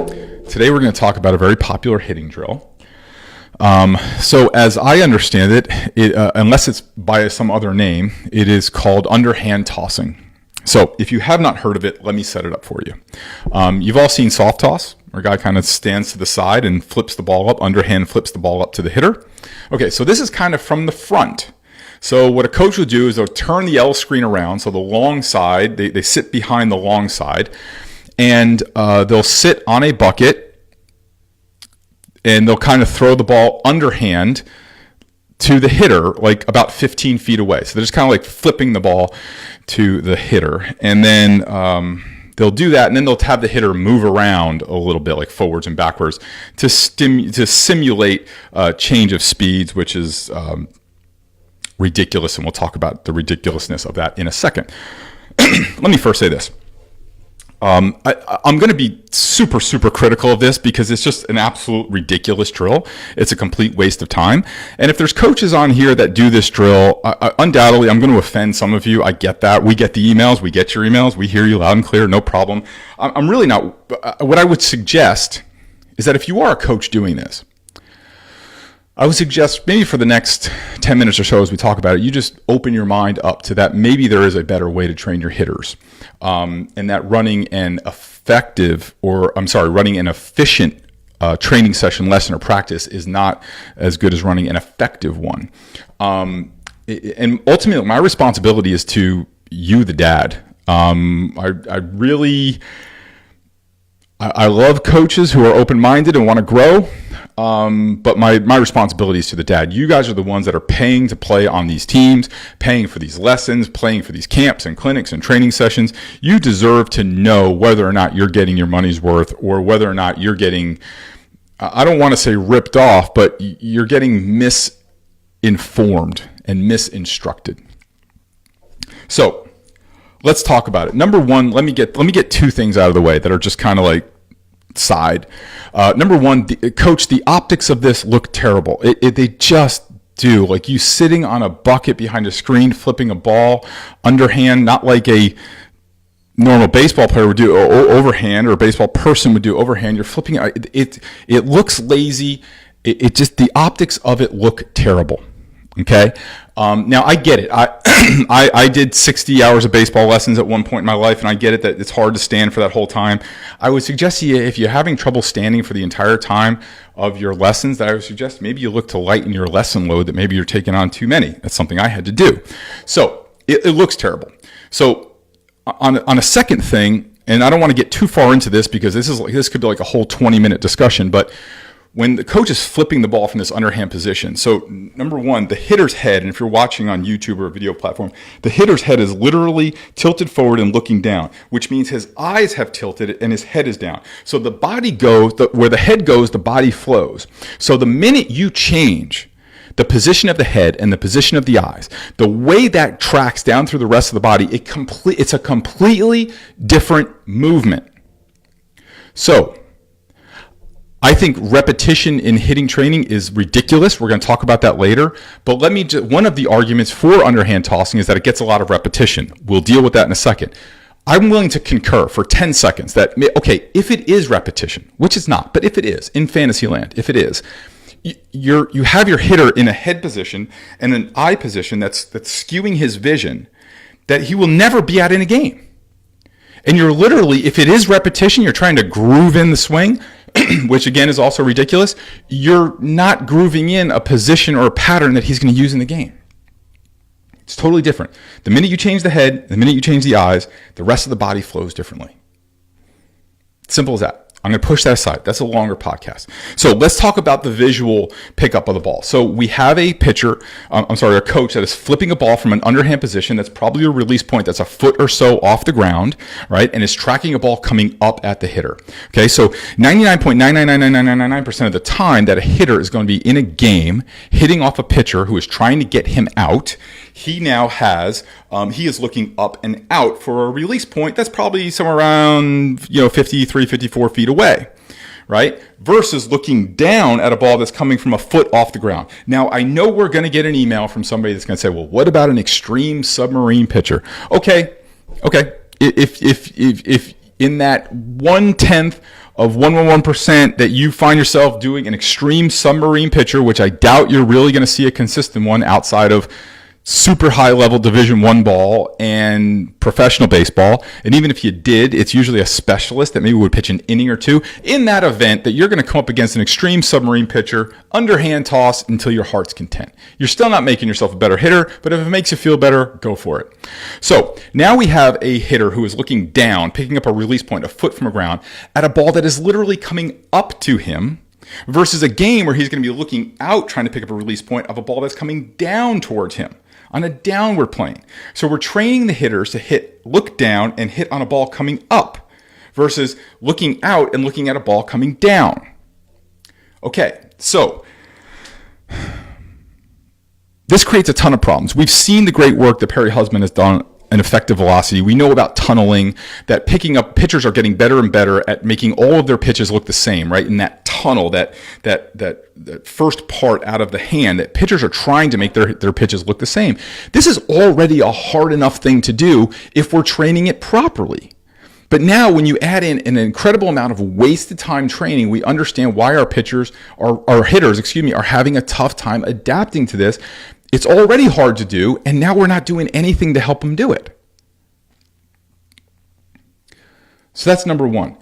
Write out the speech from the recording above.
Today we're going to talk about a very popular hitting drill. So as I understand it, unless it's by some other name, it is called underhand tossing. So if you have not heard of it, let me set it up for you. You've all seen soft toss, where a guy kind of stands to the side and flips the ball up, underhand flips the ball up to the hitter. Okay, so this is kind of from the front. So what a coach will do is they'll turn the L screen around, so the long side, they sit behind the long side, and they'll sit on a bucket, and they'll kind of throw the ball underhand to the hitter, like about 15 feet away. So they're just kind of like flipping the ball to the hitter. And then they'll do that, and then they'll have the hitter move around a little bit, like forwards and backwards, to simulate change of speeds, which is ridiculous. And we'll talk about the ridiculousness of that in a second. Let me first say this. I'm going to be super critical of this because it's just an absolute ridiculous drill. It's a complete waste of time. And if there's coaches on here that do this drill, undoubtedly I'm going to offend some of you. I get that. We get the emails. We get your emails. We hear you loud and clear. No problem. I'm really not. What I would suggest is that if you are a coach doing this, I would suggest maybe for the next 10 minutes or so as we talk about it, you just open your mind up to that maybe there is a better way to train your hitters. And that running an efficient training session, lesson, or practice is not as good as running an effective one. And ultimately, my responsibility is to you, the dad. I love coaches who are open-minded and want to grow. But my responsibility is to the dad. You guys are the ones that are paying to play on these teams, paying for these lessons, paying for these camps and clinics and training sessions. You deserve to know whether or not you're getting your money's worth, or whether or not you're getting, I don't want to say ripped off, but you're getting misinformed and misinstructed. So let's talk about it. Number one, let me get two things out of the way that are just kind of like side. Number one, coach, the optics of this look terrible. They just do. Like you sitting on a bucket behind a screen, flipping a ball underhand, not like a normal baseball player would do overhand, or a baseball person would do overhand. You're flipping it. It looks lazy. It just, the optics of it look terrible. Okay. Now I get it. I did 60 hours of baseball lessons at one point in my life, and I get it that it's hard to stand for that whole time. I would suggest to you, if you're having trouble standing for the entire time of your lessons, that I would suggest maybe you look to lighten your lesson load, that maybe you're taking on too many. That's something I had to do. So it looks terrible. So on a second thing, and I don't want to get too far into this because this could be like a whole 20-minute discussion, but when the coach is flipping the ball from this underhand position, so number one, the hitter's head, and if you're watching on YouTube or a video platform, the hitter's head is literally tilted forward and looking down, which means his eyes have tilted and his head is down. So the body goes, where the head goes, the body flows. So the minute you change the position of the head and the position of the eyes, the way that tracks down through the rest of the body, it's a completely different movement. So I think repetition in hitting training is ridiculous. We're going to talk about that later. But one of the arguments for underhand tossing is that it gets a lot of repetition. We'll deal with that in a second. I'm willing to concur for 10 seconds that, okay, if it is repetition, which it's not, but if it is, in fantasy land, if it is, you have your hitter in a head position and an eye position that's skewing his vision that he will never be at in a game. And you're literally, if it is repetition, you're trying to groove in the swing, which again is also ridiculous. You're not grooving in a position or a pattern that he's going to use in the game. It's totally different. The minute you change the head, the minute you change the eyes, the rest of the body flows differently. Simple as that. I'm going to push that aside. That's a longer podcast. So let's talk about the visual pickup of the ball. So we have a coach that is flipping a ball from an underhand position that's probably a release point that's a foot or so off the ground, right? And is tracking a ball coming up at the hitter. Okay, so 99.9999999% of the time that a hitter is going to be in a game hitting off a pitcher who is trying to get him out, he now has, he is looking up and out for a release point that's probably somewhere around, 53, 54 feet away, right? Versus looking down at a ball that's coming from a foot off the ground. Now, I know we're going to get an email from somebody that's going to say, well, what about an extreme submarine pitcher? Okay. If in that 1/10 of 111% that you find yourself doing an extreme submarine pitcher, which I doubt you're really going to see a consistent one outside of super high level Division I ball and professional baseball. And even if you did, it's usually a specialist that maybe would pitch an inning or two. In that event, that you're going to come up against an extreme submarine pitcher, underhand toss until your heart's content. You're still not making yourself a better hitter, but if it makes you feel better, go for it. So now we have a hitter who is looking down, picking up a release point a foot from the ground at a ball that is literally coming up to him, versus a game where he's going to be looking out trying to pick up a release point of a ball that's coming down towards him on a downward plane. So we're training the hitters to look down and hit on a ball coming up versus looking out and looking at a ball coming down. Okay, so this creates a ton of problems. We've seen the great work that Perry Husband has done in effective velocity. We know about tunneling, that picking up pitchers are getting better and better at making all of their pitches look the same, right? In that tunnel, that first part out of the hand, that pitchers are trying to make their pitches look the same. This is already a hard enough thing to do if we're training it properly. But now when you add in an incredible amount of wasted time training, we understand why our hitters, are having a tough time adapting to this. It's already hard to do, and now we're not doing anything to help them do it. So that's number one.